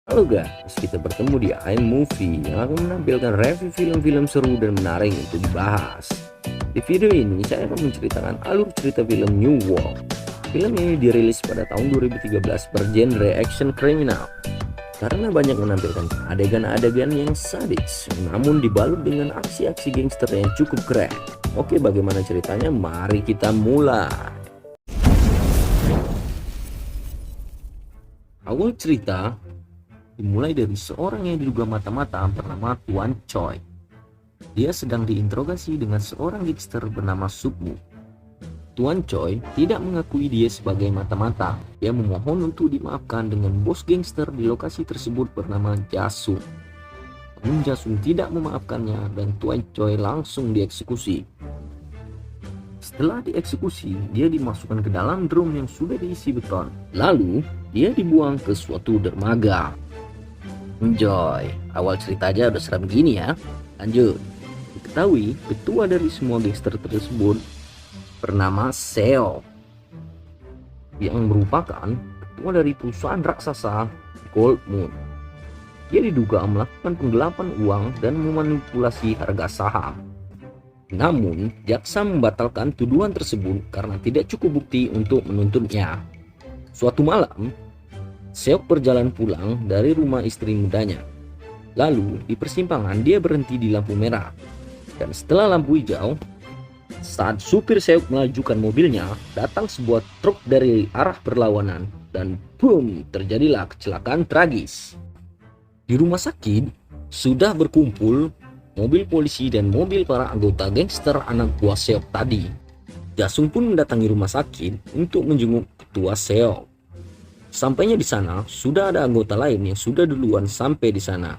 Halo guys, kita bertemu di iMovie yang akan menampilkan review film-film seru dan menarik untuk dibahas. Di video ini saya akan menceritakan alur cerita film New World. Film ini dirilis pada tahun 2013 bergenre action kriminal karena banyak menampilkan adegan-adegan yang sadis namun dibalut dengan aksi-aksi gangster yang cukup keren. Oke, bagaimana ceritanya? Mari kita mulai. Awal cerita dimulai dari seorang yang diduga mata-mata bernama Tuan Choi. Dia sedang diinterogasi dengan seorang gangster bernama Sukmu. Tuan Choi tidak mengakui dia sebagai mata-mata. Dia memohon untuk dimaafkan dengan bos gangster di lokasi tersebut bernama Jasung. Namun Jasung tidak memaafkannya dan Tuan Choi langsung dieksekusi. Setelah dieksekusi, dia dimasukkan ke dalam drum yang sudah diisi beton. Lalu, dia dibuang ke suatu dermaga. Enjoy. Awal cerita aja udah serem gini ya. Lanjut. Diketahui ketua dari semua gangster tersebut bernama Seo, yang merupakan ketua dari perusahaan raksasa Gold Moon. Dia diduga melakukan penggelapan uang dan memanipulasi harga saham. Namun, jaksa membatalkan tuduhan tersebut karena tidak cukup bukti untuk menuntutnya. Suatu malam, Seok berjalan pulang dari rumah istri mudanya. Lalu di persimpangan dia berhenti di lampu merah. Dan setelah lampu hijau, saat supir Seok melajukan mobilnya, datang sebuah truk dari arah berlawanan dan boom, terjadilah kecelakaan tragis. Di rumah sakit sudah berkumpul mobil polisi dan mobil para anggota gangster anak buah Seok tadi. Jasung pun mendatangi rumah sakit untuk menjenguk ketua Seok. Sampainya di sana, sudah ada anggota lain yang sudah duluan sampai di sana.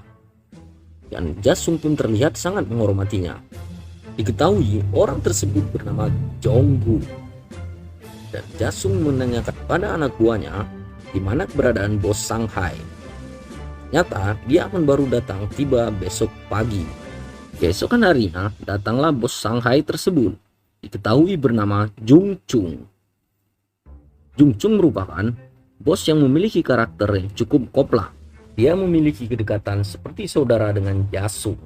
Dan Jasung pun terlihat sangat menghormatinya. Diketahui orang tersebut bernama Jonggu. Dan Jasung menanyakan pada anak buahnya di mana keberadaan bos Shanghai. Ternyata dia akan baru datang tiba besok pagi. Keesokan harinya datanglah bos Shanghai tersebut. Diketahui bernama Jung Chung. Jung Chung merupakan bos yang memiliki karakter yang cukup koplah. Dia memiliki kedekatan seperti saudara dengan Jasung.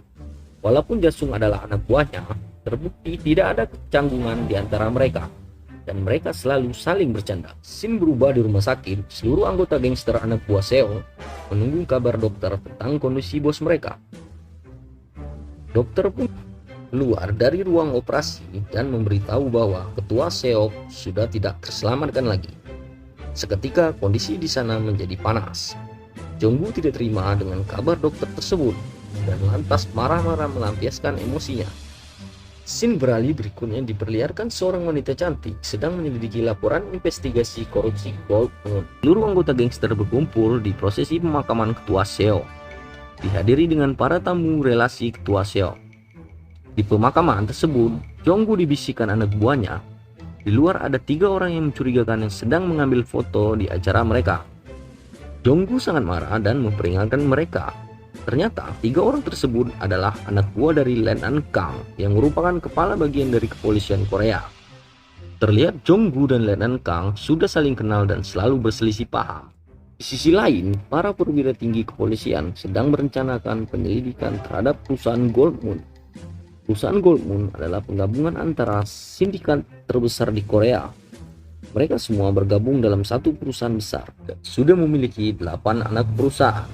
Walaupun Jasung adalah anak buahnya, terbukti tidak ada kecanggungan di antara mereka. Dan mereka selalu saling bercanda. Scene berubah di rumah sakit. Seluruh anggota gangster anak buah Seo menunggu kabar dokter tentang kondisi bos mereka. Dokter pun keluar dari ruang operasi dan memberitahu bahwa ketua Seo sudah tidak terselamatkan lagi. Seketika kondisi di sana menjadi panas. Jonggu tidak terima dengan kabar dokter tersebut dan lantas marah-marah melampiaskan emosinya. Scene beralih berikutnya diperlihatkan seorang wanita cantik sedang menyelidiki laporan investigasi korupsi Gold Moon. Seluruh anggota gangster berkumpul di prosesi pemakaman ketua Seo, dihadiri dengan para tamu relasi ketua Seo. Di pemakaman tersebut, Jonggu dibisikkan anak buahnya. Di luar ada 3 orang yang mencurigakan yang sedang mengambil foto di acara mereka. Jonggu sangat marah dan memperingatkan mereka. Ternyata 3 orang tersebut adalah anak buah dari Len An Kang yang merupakan kepala bagian dari kepolisian Korea. Terlihat Jonggu dan Len An Kang sudah saling kenal dan selalu berselisih paham. Di sisi lain, para perwira tinggi kepolisian sedang merencanakan penyelidikan terhadap perusahaan Gold Moon. Perusahaan Gold Moon adalah penggabungan antara sindikat terbesar di Korea. Mereka semua bergabung dalam satu perusahaan besar dan sudah memiliki 8 anak perusahaan.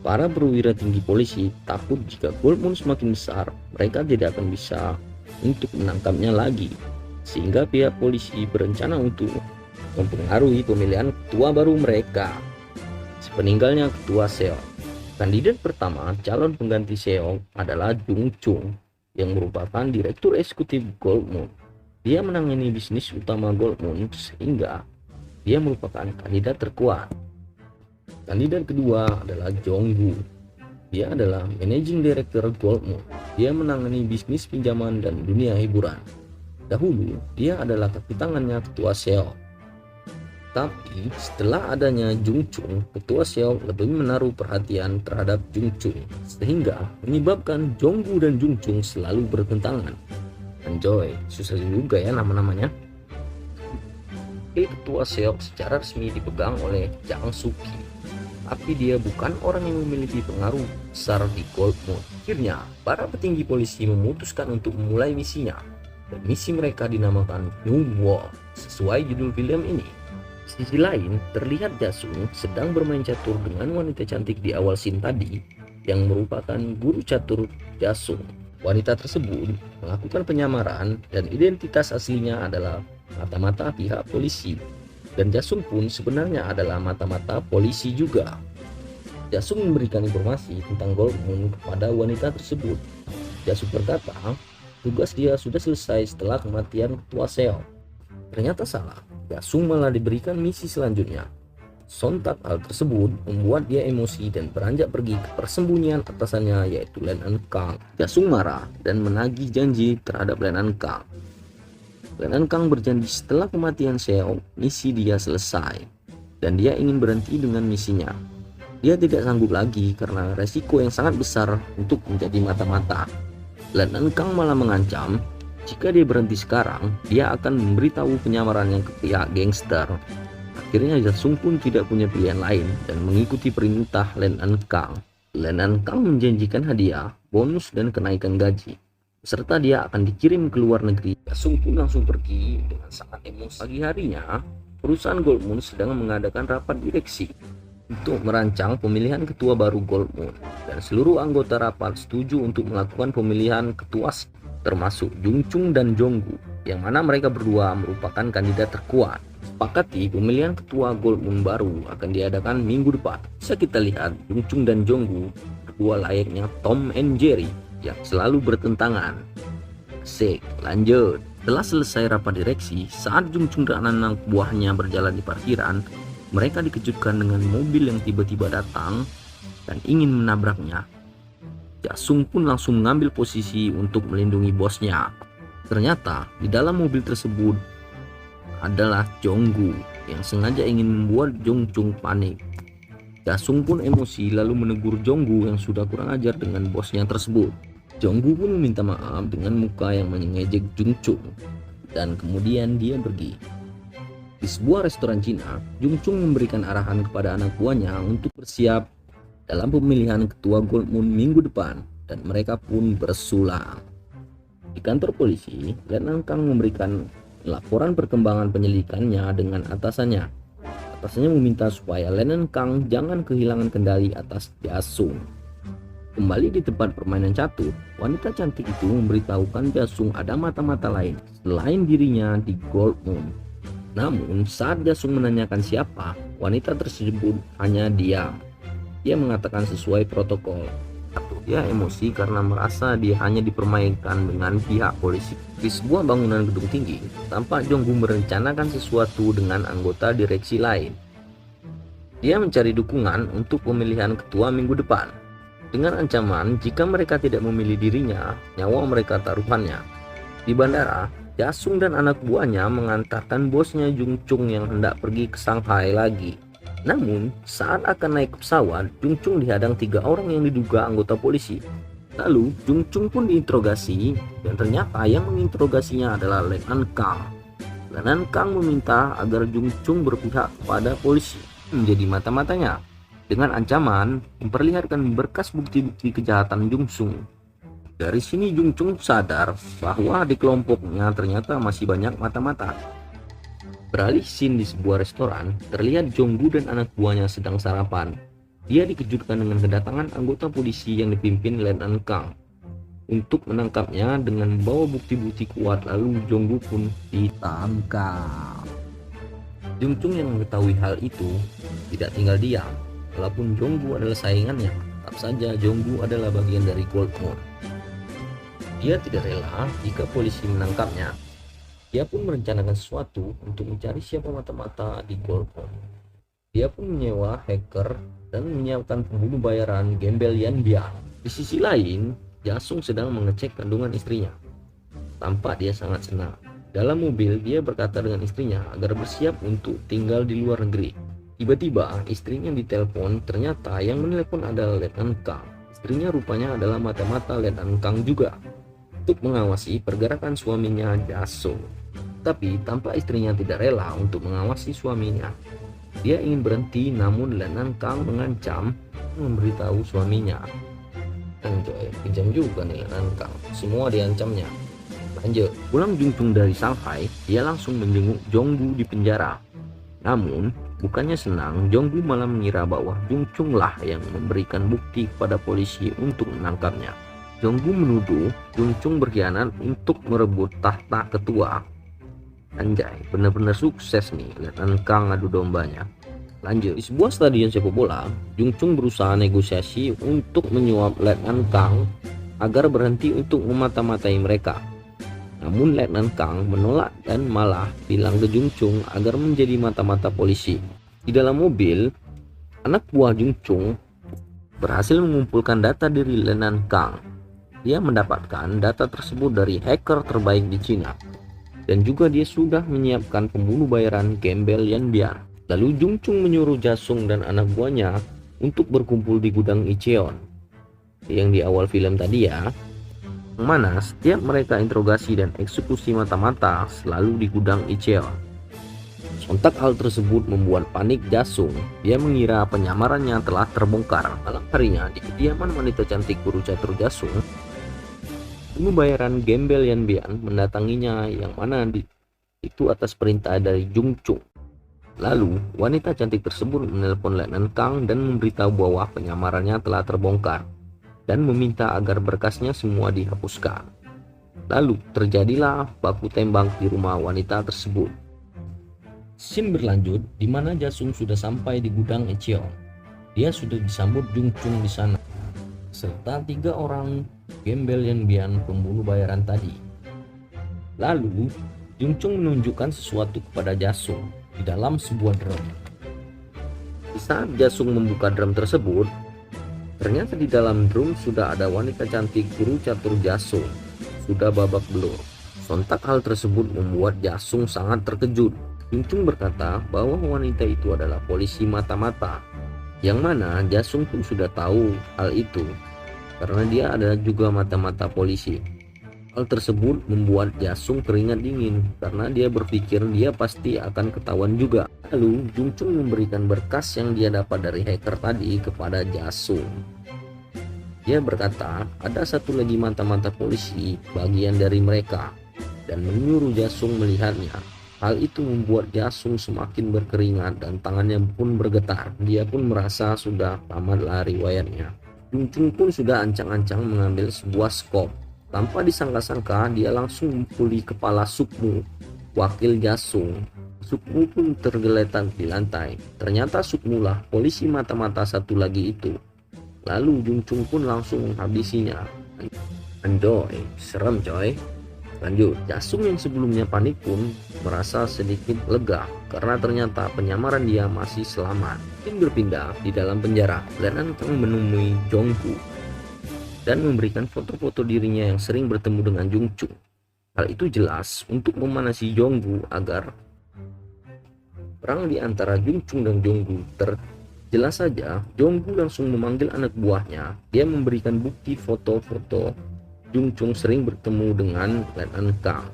Para perwira tinggi polisi takut jika Gold Moon semakin besar, mereka tidak akan bisa untuk menangkapnya lagi. Sehingga pihak polisi berencana untuk mempengaruhi pemilihan ketua baru mereka. Sepeninggalnya ketua Seo, kandidat pertama calon pengganti Seo adalah Jung Chung, yang merupakan direktur eksekutif Gold Moon. Dia menangani bisnis utama Gold Moon sehingga dia merupakan kandidat terkuat. Kandidat kedua adalah Jonggu. Dia adalah managing director Gold Moon. Dia menangani bisnis pinjaman dan dunia hiburan. Dahulu dia adalah kaki tangannya ketua Seo. Tapi setelah adanya Jung Chung, ketua Seo lebih menaruh perhatian terhadap Jung Chung sehingga menyebabkan Jonggu dan Jung Chung selalu bertentangan. Enjoy, susah juga ya nama-namanya. Ketua Seo secara resmi dipegang oleh Jang Suki tapi dia bukan orang yang memiliki pengaruh besar di Gold Moon. Akhirnya, para petinggi polisi memutuskan untuk memulai misinya, dan misi mereka dinamakan New World sesuai judul film ini. Di sisi lain, terlihat Jasung sedang bermain catur dengan wanita cantik di awal scene tadi, yang merupakan guru catur Jasung. Wanita tersebut melakukan penyamaran dan identitas aslinya adalah mata-mata pihak polisi. Dan Jasung pun sebenarnya adalah mata-mata polisi juga. Jasung memberikan informasi tentang Gold Moon kepada wanita tersebut. Jasung berkata, tugas dia sudah selesai setelah kematian ketua Seo. Ternyata salah, Jasung malah diberikan misi selanjutnya. Sontak hal tersebut membuat dia emosi dan beranjak pergi ke persembunyian atasannya yaitu Lenan Kang. Jasung marah dan menagih janji terhadap Lenan Kang. Lenan Kang berjanji setelah kematian Seo, misi dia selesai dan dia ingin berhenti dengan misinya. Dia tidak sanggup lagi karena resiko yang sangat besar untuk menjadi mata-mata. Lenan Kang malah mengancam jika dia berhenti sekarang, dia akan memberitahu penyamarannya ke pihak gangster. Akhirnya Jasung pun tidak punya pilihan lain dan mengikuti perintah Lenan Kang. Lenan Kang menjanjikan hadiah, bonus dan kenaikan gaji, serta dia akan dikirim ke luar negeri. Jasung pun langsung pergi dengan sangat emosi. Pagi harinya, perusahaan Gold Moon sedang mengadakan rapat direksi untuk merancang pemilihan ketua baru Gold Moon, dan seluruh anggota rapat setuju untuk melakukan pemilihan ketua termasuk Jung Chung dan Jonggu, yang mana mereka berdua merupakan kandidat terkuat. Sepakati pemilihan ketua Gold Moon baru akan diadakan minggu depan. Bisa kita lihat Jung Chung dan Jonggu berdua layaknya Tom and Jerry yang selalu bertentangan. Asik, lanjut. Setelah selesai rapat direksi, saat Jung Chung dan anak buahnya berjalan di parkiran, mereka dikejutkan dengan mobil yang tiba-tiba datang dan ingin menabraknya. Jasung pun langsung mengambil posisi untuk melindungi bosnya. Ternyata di dalam mobil tersebut adalah Jonggu yang sengaja ingin membuat Jung Chung panik. Jasung pun emosi lalu menegur Jonggu yang sudah kurang ajar dengan bosnya tersebut. Jonggu pun meminta maaf dengan muka yang mengejek Jung Chung dan kemudian dia pergi. Di sebuah restoran Cina, Jung Chung memberikan arahan kepada anak buahnya untuk bersiap dalam pemilihan ketua Gold Moon minggu depan dan mereka pun bersulang. Di kantor polisi, Lenan Kang memberikan laporan perkembangan penyelidikannya dengan atasannya. Atasannya meminta supaya Lenan Kang jangan kehilangan kendali atas Jasung. Kembali di tempat permainan catur, wanita cantik itu memberitahukan Jasung ada mata-mata lain selain dirinya di Gold Moon. Namun saat Jasung menanyakan siapa, wanita tersebut hanya diam. Dia mengatakan sesuai protokol. Dia emosi karena merasa dia hanya dipermainkan dengan pihak polisi. Di sebuah bangunan gedung tinggi, tampak Jonggu merencanakan sesuatu dengan anggota direksi lain. Dia mencari dukungan untuk pemilihan ketua minggu depan, dengan ancaman jika mereka tidak memilih dirinya, nyawa mereka taruhannya. Di bandara, Jasung dan anak buahnya mengantarkan bosnya Jung Chung yang hendak pergi ke Shanghai lagi. Namun, saat akan naik ke pesawat, Jung Chung dihadang 3 orang yang diduga anggota polisi. Lalu, Jung Chung pun diinterogasi, dan ternyata yang menginterogasinya adalah Lenan Kang. Lenan Kang meminta agar Jung Chung berpihak kepada polisi, menjadi mata-matanya, dengan ancaman memperlihatkan berkas bukti-bukti kejahatan Jung Chung. Dari sini Jung Chung sadar bahwa di kelompoknya ternyata masih banyak mata-mata. Beralih scene di sebuah restoran, terlihat Jonggu dan anak buahnya sedang sarapan. Dia dikejutkan dengan kedatangan anggota polisi yang dipimpin Lenan Kang untuk menangkapnya dengan membawa bukti-bukti kuat, lalu Jonggu pun ditangkap. Jung Chung yang mengetahui hal itu tidak tinggal diam. Walaupun Jonggu adalah saingannya, tetap saja Jonggu adalah bagian dari Gold Moon. Dia tidak rela jika polisi menangkapnya. Dia pun merencanakan sesuatu untuk mencari siapa mata-mata di Gold Moon. Dia pun menyewa hacker dan menyiapkan pembunuh bayaran gembel Yan Bian. Di sisi lain, Jasung sedang mengecek kandungan istrinya. Tampak dia sangat senang. Dalam mobil, dia berkata dengan istrinya agar bersiap untuk tinggal di luar negeri. Tiba-tiba, istrinya ditelepon. Ternyata yang menelpon adalah Lenan Kang. Istrinya rupanya adalah mata-mata Lenan Kang juga, untuk mengawasi pergerakan suaminya Jasung. Tapi tampak istrinya tidak rela untuk mengawasi suaminya. Dia ingin berhenti, namun Letnan Kang mengancam memberitahu suaminya. Anjoy, kejam juga nih Letnan Kang. Semua diancamnya. Lanjut, pulang Jungchung dari Shanghai, dia langsung menjenguk Jonggu di penjara. Namun, bukannya senang, Jonggu malah mengira bahwa Jungchung lah yang memberikan bukti kepada polisi untuk menangkapnya. Jonggu menuduh Jungchung berkhianat untuk merebut tahta ketua. Anjay, benar-benar sukses nih Letnan Kang adu dombanya. Lanjut, di sebuah stadion sepak bola, Jungchung berusaha negosiasi untuk menyuap Letnan Kang agar berhenti untuk memata-matai mereka. Namun Letnan Kang menolak dan malah bilang ke Jungchung agar menjadi mata-mata polisi. Di dalam mobil, anak buah Jungchung berhasil mengumpulkan data diri Letnan Kang. Dia mendapatkan data tersebut dari hacker terbaik di Cina. Dan juga dia sudah menyiapkan pembunuh bayaran gembel Yan Bian. Lalu Jungchung menyuruh Jasung dan anak buahnya untuk berkumpul di gudang Icheon. Yang di awal film tadi ya. Yang mana setiap mereka interogasi dan eksekusi mata-mata selalu di gudang Icheon. Sontak hal tersebut membuat panik Jasung. Dia mengira penyamarannya telah terbongkar. Malam harinya di kediaman wanita cantik guru catur Jasung, pembunuh bayaran gembel Yan Bian mendatanginya, yang mana itu atas perintah dari Jungchung. Lalu wanita cantik tersebut menelpon Letnan Kang dan memberitahu bahwa penyamarannya telah terbongkar dan meminta agar berkasnya semua dihapuskan. Lalu terjadilah baku tembak di rumah wanita tersebut. Scene berlanjut di mana Jasung sudah sampai di gudang Icheon. Dia sudah disambut Jungchung di sana serta 3 orang gembel Yan Bian pembunuh bayaran tadi. Lalu Jungchung menunjukkan sesuatu kepada Jasung di dalam sebuah drum. Di saat Jasung membuka drum tersebut, ternyata di dalam drum sudah ada wanita cantik guru catur Jasung, sudah babak belur. Sontak hal tersebut membuat Jasung sangat terkejut. Jungchung berkata bahwa wanita itu adalah polisi mata-mata, yang mana Jasung pun sudah tahu hal itu karena dia adalah juga mata-mata polisi. Hal tersebut membuat Jasung keringat dingin karena dia berpikir dia pasti akan ketahuan juga. Lalu Jungchung memberikan berkas yang dia dapat dari hacker tadi kepada Jasung. Dia berkata ada satu lagi mata-mata polisi bagian dari mereka dan menyuruh Jasung melihatnya. Hal itu membuat Jasung semakin berkeringat dan tangannya pun bergetar. Dia pun merasa sudah tamatlah riwayatnya. Jungchung pun sudah ancang-ancang mengambil sebuah skop. Tanpa disangka-sangka dia langsung memukuli kepala Sukmu, wakil Jasung. Sukmu pun tergeletak di lantai. Ternyata Sukmu lah polisi mata-mata satu lagi itu. Lalu Jungchung pun langsung menghabisinya. Anjoy, serem coy. Lanjut, Jasung yang sebelumnya panik pun merasa sedikit lega karena ternyata penyamaran dia masih selamat. Tim berpindah di dalam penjara. Letnan Kang menemui Jonggu dan memberikan foto-foto dirinya yang sering bertemu dengan Jungchung. Hal itu jelas untuk memanasi Jonggu agar perang di antara Jungchung dan Jonggu jelas saja. Jonggu langsung memanggil anak buahnya. Dia memberikan bukti foto-foto Jungchung sering bertemu dengan Letnan Kang,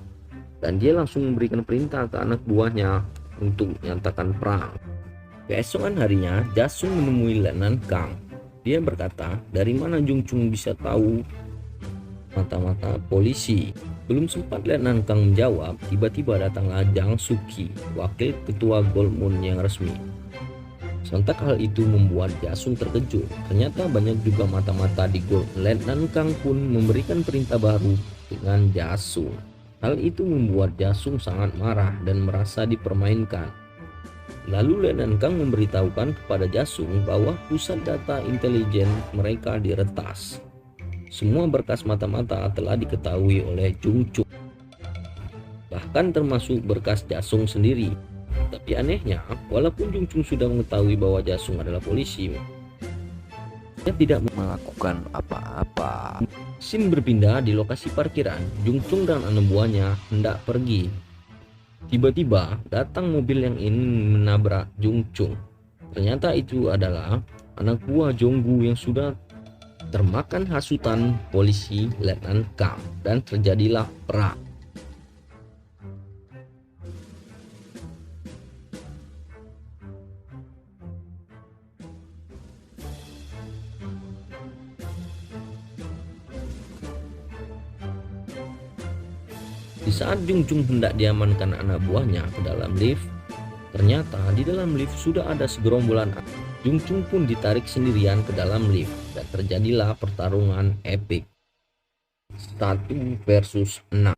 dan dia langsung memberikan perintah ke anak buahnya untuk menyatakan perang. Keesokan harinya, Jasung menemui Letnan Kang. Dia berkata, dari mana Jungchung bisa tahu mata-mata polisi? Belum sempat Letnan Kang menjawab, tiba-tiba datanglah Jang Suki, wakil ketua Gold Moon yang resmi. Sontak hal itu membuat Jasung terkejut. Ternyata banyak juga mata-mata di Gold. Letnan Kang pun memberikan perintah baru dengan Jasung. Hal itu membuat Jasung sangat marah dan merasa dipermainkan. Lalu Letnan Kang memberitahukan kepada Jasung bahwa pusat data intelijen mereka diretas. Semua berkas mata-mata telah diketahui oleh Jungchung, bahkan termasuk berkas Jasung sendiri. Tapi anehnya, walaupun Jungchung sudah mengetahui bahwa Jasung adalah polisi, dia tidak melakukan apa-apa. Scene berpindah di lokasi parkiran. Jungchung dan anak buahnya hendak pergi. Tiba-tiba datang mobil yang ingin menabrak Jungchung. Ternyata itu adalah anak buah Jonggu yang sudah termakan hasutan polisi Letnan Kang, dan terjadilah perang. Di saat Jung Chung hendak diamankan anak buahnya ke dalam lift, ternyata di dalam lift sudah ada segerombolan. Jung Chung pun ditarik sendirian ke dalam lift dan terjadilah pertarungan epik 1 versus 6.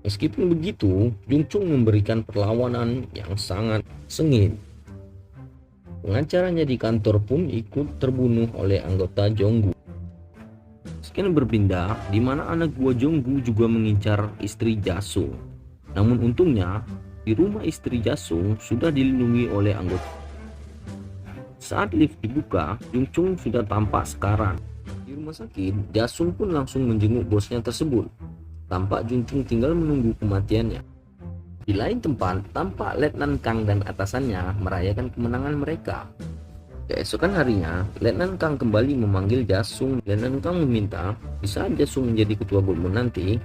Meskipun begitu, Jung Chung memberikan perlawanan yang sangat sengit. Pengacaranya di kantor pun ikut terbunuh oleh anggota Jonggu. Scan berpindah di mana anak buah Jonggu juga mengincar istri Jasung. Namun untungnya di rumah istri Jasung sudah dilindungi oleh anggota. Saat lift dibuka, Jung Chung sudah tampak sekarat. Di rumah sakit, Jasung pun langsung menjenguk bosnya tersebut. Tampak Jung Chung tinggal menunggu kematiannya. Di lain tempat, tampak Letnan Kang dan atasannya merayakan kemenangan mereka. Keesokan harinya, Letnan Kang kembali memanggil Jasung. Letnan Kang meminta di saat Jasung menjadi ketua Goldmoon nanti,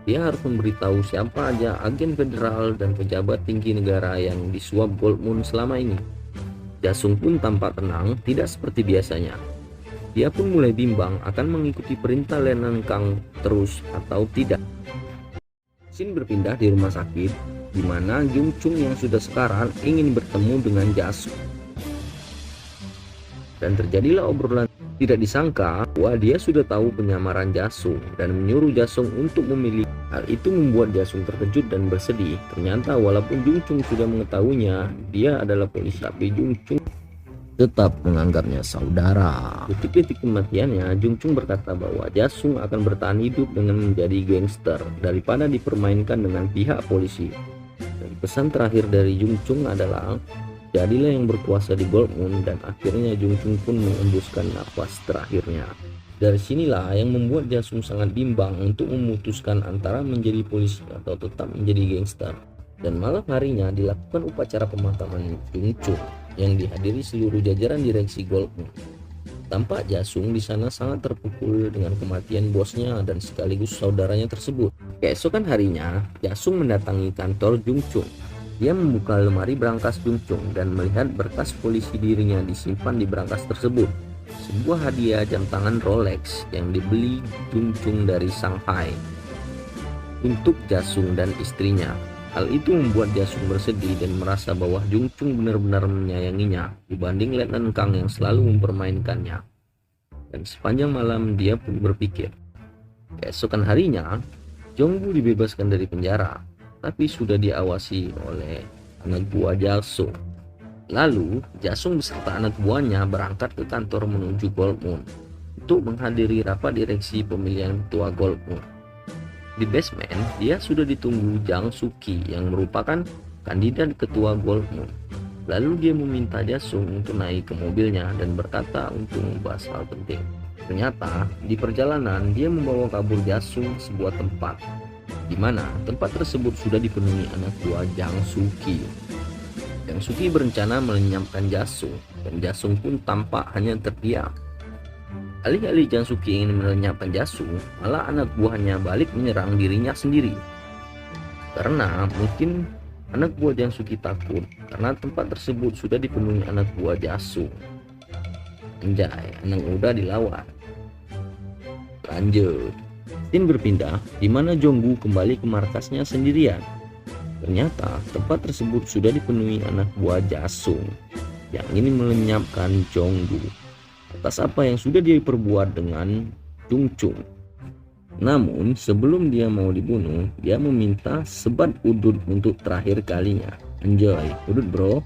dia harus memberitahu siapa aja agen federal dan pejabat tinggi negara yang disuap Goldmoon selama ini. Jasung pun tampak tenang, tidak seperti biasanya. Dia pun mulai bimbang akan mengikuti perintah Letnan Kang terus atau tidak. Scene berpindah di rumah sakit, di mana Jung Chung yang sudah sekarat ingin bertemu dengan Jasung. Dan terjadilah obrolan. Tidak disangka bahwa dia sudah tahu penyamaran Jasung dan menyuruh Jasung untuk memilih. Hal itu membuat Jasung terkejut dan bersedih. Ternyata walaupun Jung Chung sudah mengetahuinya dia adalah polisi, tapi Jung Chung tetap menganggapnya saudara. Detik-detik kematiannya, Jung Chung berkata bahwa Jasung akan bertahan hidup dengan menjadi gangster daripada dipermainkan dengan pihak polisi. Dan pesan terakhir dari Jung Chung adalah jadilah yang berkuasa di Goldmoon, dan akhirnya Jung Chung pun mengembuskan nafas terakhirnya. Dari sinilah yang membuat Jasung sangat bimbang untuk memutuskan antara menjadi polisi atau tetap menjadi gangster. Dan malam harinya dilakukan upacara pemakaman Jung Chung yang dihadiri seluruh jajaran direksi Goldmoon. Tampak Jasung di sana sangat terpukul dengan kematian bosnya dan sekaligus saudaranya tersebut. Keesokan harinya, Jasung mendatangi kantor Jung Chung. Dia membuka lemari berangkas Jung Chung dan melihat berkas polisi dirinya disimpan di berangkas tersebut. Sebuah hadiah jam tangan Rolex yang dibeli Jung Chung dari Shanghai untuk Jasung dan istrinya. Hal itu membuat Jasung bersedih dan merasa bahwa Jung Chung benar-benar menyayanginya dibanding Letnan Kang yang selalu mempermainkannya. Dan sepanjang malam dia pun berpikir. Keesokan harinya, Jonggu dibebaskan dari penjara, tapi sudah diawasi oleh anak buah Jasung. Lalu Jasung beserta anak buahnya berangkat ke kantor menuju Goldmoon untuk menghadiri rapat direksi pemilihan ketua Goldmoon. Di basement, dia sudah ditunggu Jang Suki yang merupakan kandidat ketua Goldmoon. Lalu dia meminta Jasung untuk naik ke mobilnya dan berkata untuk membahas hal penting. Ternyata di perjalanan dia membawa kabur Jasung ke sebuah tempat, di mana tempat tersebut sudah dipenuhi anak buah Jang Suki. Jang Suki berencana melenyapkan Jasung, dan Jasung pun tampak hanya terdiam. Alih-alih Jang Suki ingin melenyapkan Jasung, malah anak buahnya balik menyerang dirinya sendiri. Karena mungkin anak buah Jang Suki takut karena tempat tersebut sudah dipenuhi anak buah Jasung. Anjay, anak muda dilawan. Lanjut. Scene berpindah di mana Jonggu kembali ke markasnya sendirian. Ternyata tempat tersebut sudah dipenuhi anak buah Jasung yang ingin melenyapkan Jonggu atas apa yang sudah dia perbuat dengan Jung Chung. Namun sebelum dia mau dibunuh, dia meminta sebat udut untuk terakhir kalinya. Enjoy, udut bro.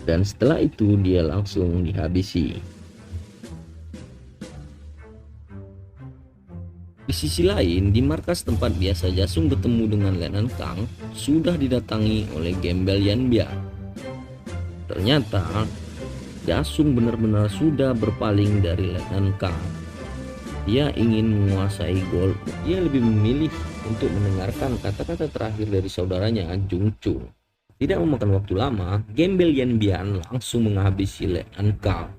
Dan setelah itu dia langsung dihabisi. Di sisi lain, di markas tempat biasa Jasung bertemu dengan Letnan Kang sudah didatangi oleh Gembel Yan Bian. Ternyata Jasung benar-benar sudah berpaling dari Letnan Kang. Dia ingin menguasai Goldmoon. Dia lebih memilih untuk mendengarkan kata-kata terakhir dari saudaranya Jung Chung. Tidak memakan waktu lama, Gembel Yan Bian langsung menghabisi Letnan Kang.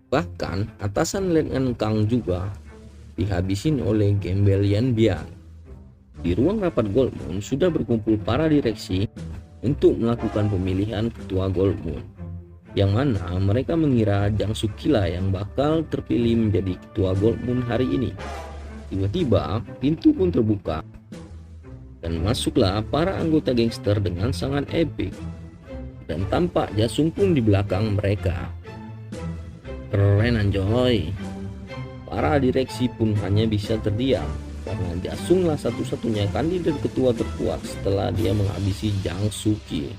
Bahkan atasan Letnan Kang juga dihabisin oleh Gembel Yan Bian. Di ruang rapat Goldmoon sudah berkumpul para direksi untuk melakukan pemilihan ketua Goldmoon, yang mana mereka mengira Jang Suki lah yang bakal terpilih menjadi ketua Goldmoon hari ini. Tiba-tiba pintu pun terbuka dan masuklah para anggota gangster dengan sangat epik. Dan tampak Jasung pun di belakang mereka. Keren anjoy. Para direksi pun hanya bisa terdiam karena Jasunglah satu-satunya kandidat ketua terkuat setelah dia menghabisi Jang Suki.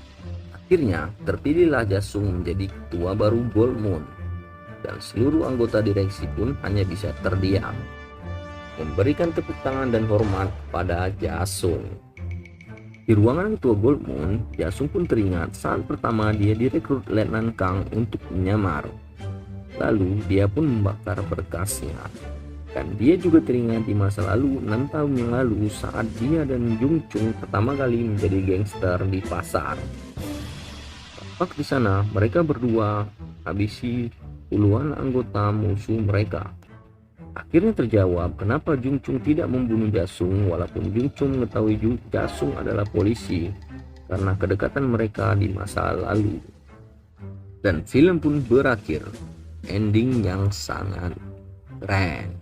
Akhirnya terpilihlah Jasung menjadi ketua baru Gold Moon, dan seluruh anggota direksi pun hanya bisa terdiam, memberikan tepuk tangan dan hormat kepada Jasung. Di ruangan ketua Gold Moon, Jasung pun teringat saat pertama dia direkrut Letnan Kang untuk menyamar. Lalu dia pun membakar berkasnya. Dan dia juga teringat di masa lalu 6 tahun yang lalu saat dia dan Jung Chung pertama kali menjadi gangster di pasar. Tepat di sana mereka berdua habisi puluhan anggota musuh mereka. Akhirnya terjawab kenapa Jung Chung tidak membunuh Jasung walaupun Jung Chung mengetahui Jasung adalah polisi karena kedekatan mereka di masa lalu. Dan film pun berakhir, ending yang sangat keren.